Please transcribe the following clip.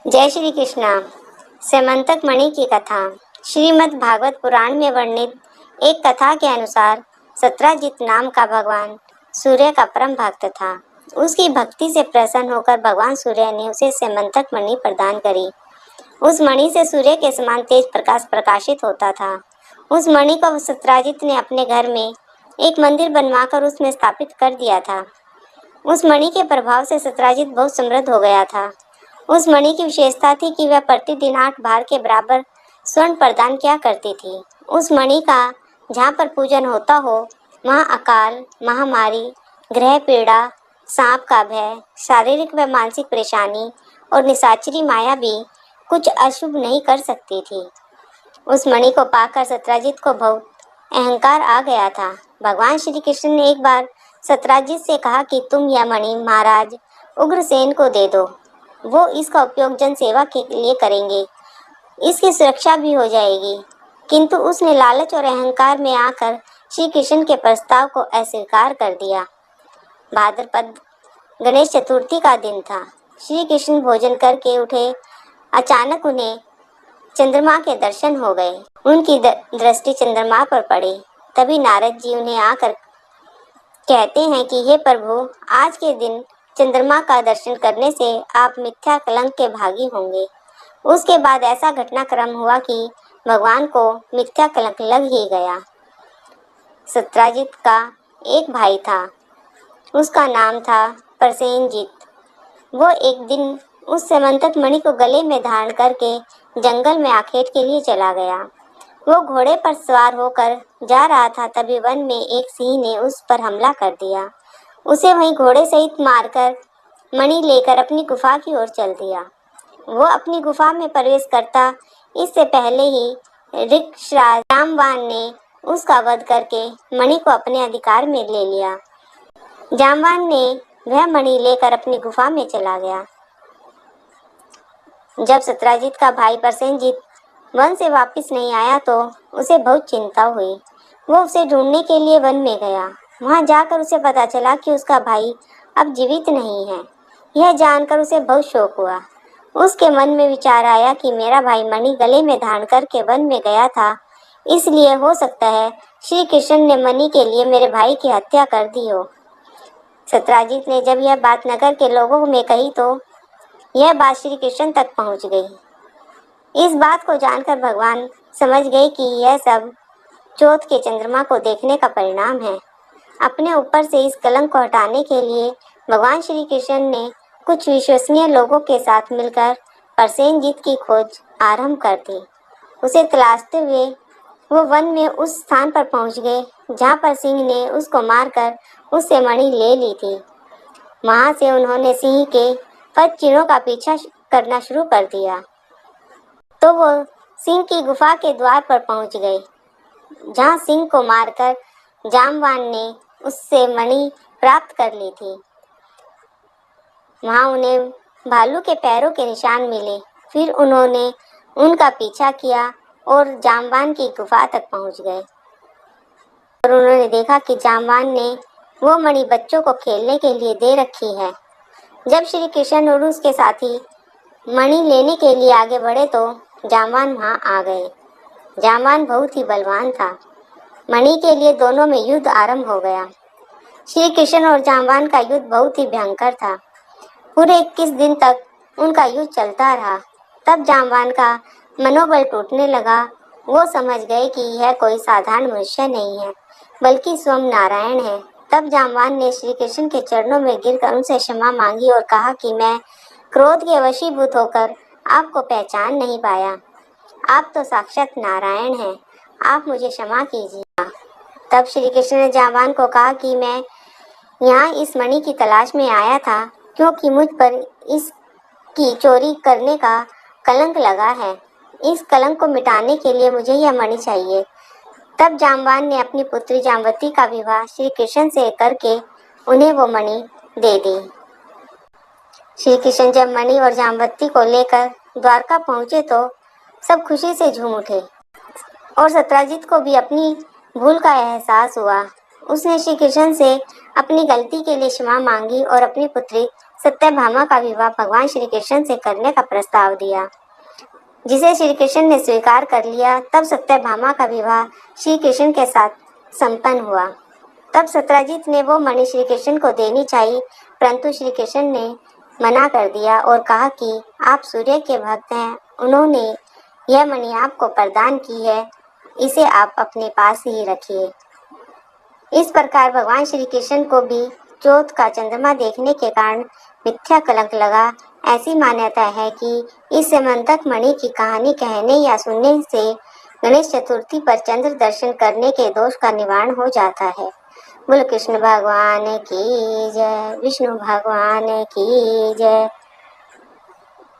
जय श्री कृष्णा। स्यमंतक मणि की कथा। श्रीमद् भागवत पुराण में वर्णित एक कथा के अनुसार सत्राजित नाम का भगवान सूर्य का परम भक्त था। उसकी भक्ति से प्रसन्न होकर भगवान सूर्य ने उसे स्यमंतक मणि प्रदान करी। उस मणि से सूर्य के समान तेज प्रकाश प्रकाशित होता था। उस मणि को सत्राजित ने अपने घर में एक मंदिर बनवाकर उसमें स्थापित कर दिया था। उस मणि के प्रभाव से सत्राजित बहुत समृद्ध हो गया था। उस मणि की विशेषता थी कि वह प्रतिदिन 8 भार के बराबर स्वर्ण प्रदान किया करती थी। उस मणि का जहाँ पर पूजन होता हो वहाँ अकाल, महामारी, ग्रह पीड़ा, सांप का भय, शारीरिक व मानसिक परेशानी और निशाचरी माया भी कुछ अशुभ नहीं कर सकती थी। उस मणि को पाकर सत्राजित को बहुत अहंकार आ गया था। भगवान श्री कृष्ण ने एक बार सत्राजित से कहा कि तुम यह मणि महाराज उग्रसेन को दे दो, वो इसका उपयोग जन सेवा के लिए करेंगे, इसकी सुरक्षा भी हो जाएगी। किंतु उसने लालच और अहंकार में आकर श्री कृष्ण के प्रस्ताव को अस्वीकार कर दिया। भाद्रपद गणेश चतुर्थी का दिन था। श्री कृष्ण भोजन करके उठे। अचानक उन्हें चंद्रमा के दर्शन हो गए। उनकी दृष्टि चंद्रमा पर पड़ी। तभी नारद जी उन्हें आकर कहते हैं कि हे प्रभु, आज के दिन चंद्रमा का दर्शन करने से आप मिथ्या कलंक के भागी होंगे। उसके बाद ऐसा घटनाक्रम हुआ कि भगवान को मिथ्या कलंक लग ही गया। सत्राजित का एक भाई था, उसका नाम था प्रसेनजित। वो एक दिन उस स्यमंतक मणि को गले में धारण करके जंगल में आखेट के लिए चला गया। वो घोड़े पर सवार होकर जा रहा था, तभी वन में एक सिंह ने उस पर हमला कर दिया। उसे वहीं घोड़े सहित मारकर मणि लेकर अपनी गुफा की ओर चल दिया। वो अपनी गुफा में प्रवेश करता इससे पहले ही ऋक्षराज जाम्बवान ने उसका वध करके मणि को अपने अधिकार में ले लिया। जाम्बवान ने वह मणि लेकर अपनी गुफा में चला गया। जब सत्राजित का भाई प्रसेनजित वन से वापस नहीं आया तो उसे बहुत चिंता हुई। वो उसे ढूंढने के लिए वन में गया। वहां जाकर उसे पता चला कि उसका भाई अब जीवित नहीं है। यह जानकर उसे बहुत शोक हुआ। उसके मन में विचार आया कि मेरा भाई मणि गले में धारण करके वन में गया था, इसलिए हो सकता है श्री कृष्ण ने मणि के लिए मेरे भाई की हत्या कर दी हो। सत्राजित ने जब यह बात नगर के लोगों में कही तो यह बात श्री कृष्ण तक पहुंच गई। इस बात को जानकर भगवान समझ गए कि यह सब चौथ के चंद्रमा को देखने का परिणाम है। अपने ऊपर से इस कलंक को हटाने के लिए भगवान श्री कृष्ण ने कुछ विश्वसनीय लोगों के साथ मिलकर प्रसेनजित की खोज आरंभ कर दी। उसे तलाशते हुए वो वन में उस स्थान पर पहुंच गए जहां पर सिंह ने उसको मारकर उससे मणि ले ली थी। वहां से उन्होंने सिंह के पद चिन्हों का पीछा करना शुरू कर दिया तो वो सिंह की गुफा के द्वार पर पहुंच गए, जहां सिंह को मारकर जाम्बवान ने उससे मणि प्राप्त कर ली थी। वहां उन्हें भालू के पैरों के निशान मिले। फिर उन्होंने उनका पीछा किया और जाम्बवान की गुफा तक पहुंच गए और उन्होंने देखा कि जाम्बवान ने वो मणि बच्चों को खेलने के लिए दे रखी है। जब श्री कृष्ण और उसके साथी मणि लेने के लिए आगे बढ़े तो जाम्बवान वहां आ गए। जाम्बवान बहुत ही बलवान था। मणि के लिए दोनों में युद्ध आरंभ हो गया। श्री कृष्ण और जाम्बवान का युद्ध बहुत ही भयंकर था। पूरे 21 दिन तक उनका युद्ध चलता रहा। तब जाम्बवान का मनोबल टूटने लगा। वो समझ गए कि यह कोई साधारण मनुष्य नहीं है, बल्कि स्वयं नारायण है। तब जाम्बवान ने श्री कृष्ण के चरणों में गिरकर उनसे क्षमा मांगी और कहा कि मैं क्रोध के वशीभूत होकर आपको पहचान नहीं पाया। आप तो साक्षात नारायण हैं, आप मुझे क्षमा कीजिए। तब श्री कृष्ण ने जाम्बवान को कहा कि मैं यहाँ इस मणि की तलाश में आया था, क्योंकि मुझ पर इसकी चोरी करने का कलंक लगा है। इस कलंक को मिटाने के लिए मुझे यह मणि चाहिए। तब जाम्बवान ने अपनी पुत्री जाम्बवती का विवाह श्री कृष्ण से करके उन्हें वो मणि दे दी। श्री कृष्ण जब मणि और जाम्बवती को लेकर द्वारका पहुंचे तो सब खुशी से झूम उठे और सत्राजित को भी अपनी भूल का एहसास हुआ। उसने श्री कृष्ण से अपनी गलती के लिए क्षमा मांगी और अपनी पुत्री सत्यभामा का विवाह भगवान श्री कृष्ण से करने का प्रस्ताव दिया, जिसे श्री कृष्ण ने स्वीकार कर लिया। तब सत्यभामा का विवाह श्री कृष्ण के साथ संपन्न हुआ। तब सत्यजीत ने वो मणि श्री कृष्ण को देनी चाहिए, परंतु श्री कृष्ण ने मना कर दिया और कहा कि आप सूर्य के भक्त हैं, उन्होंने यह मणि आपको प्रदान की है, इसे आप अपने पास ही रखिए। इस प्रकार भगवान श्री कृष्ण को भी चौथ का चंद्रमा देखने के कारण मिथ्या कलंक लगा। ऐसी मान्यता है कि इस समंतक मणि की कहानी कहने या सुनने से गणेश चतुर्थी पर चंद्र दर्शन करने के दोष का निवारण हो जाता है। बोलो कृष्ण भगवान की जय, विष्णु भगवान की जय।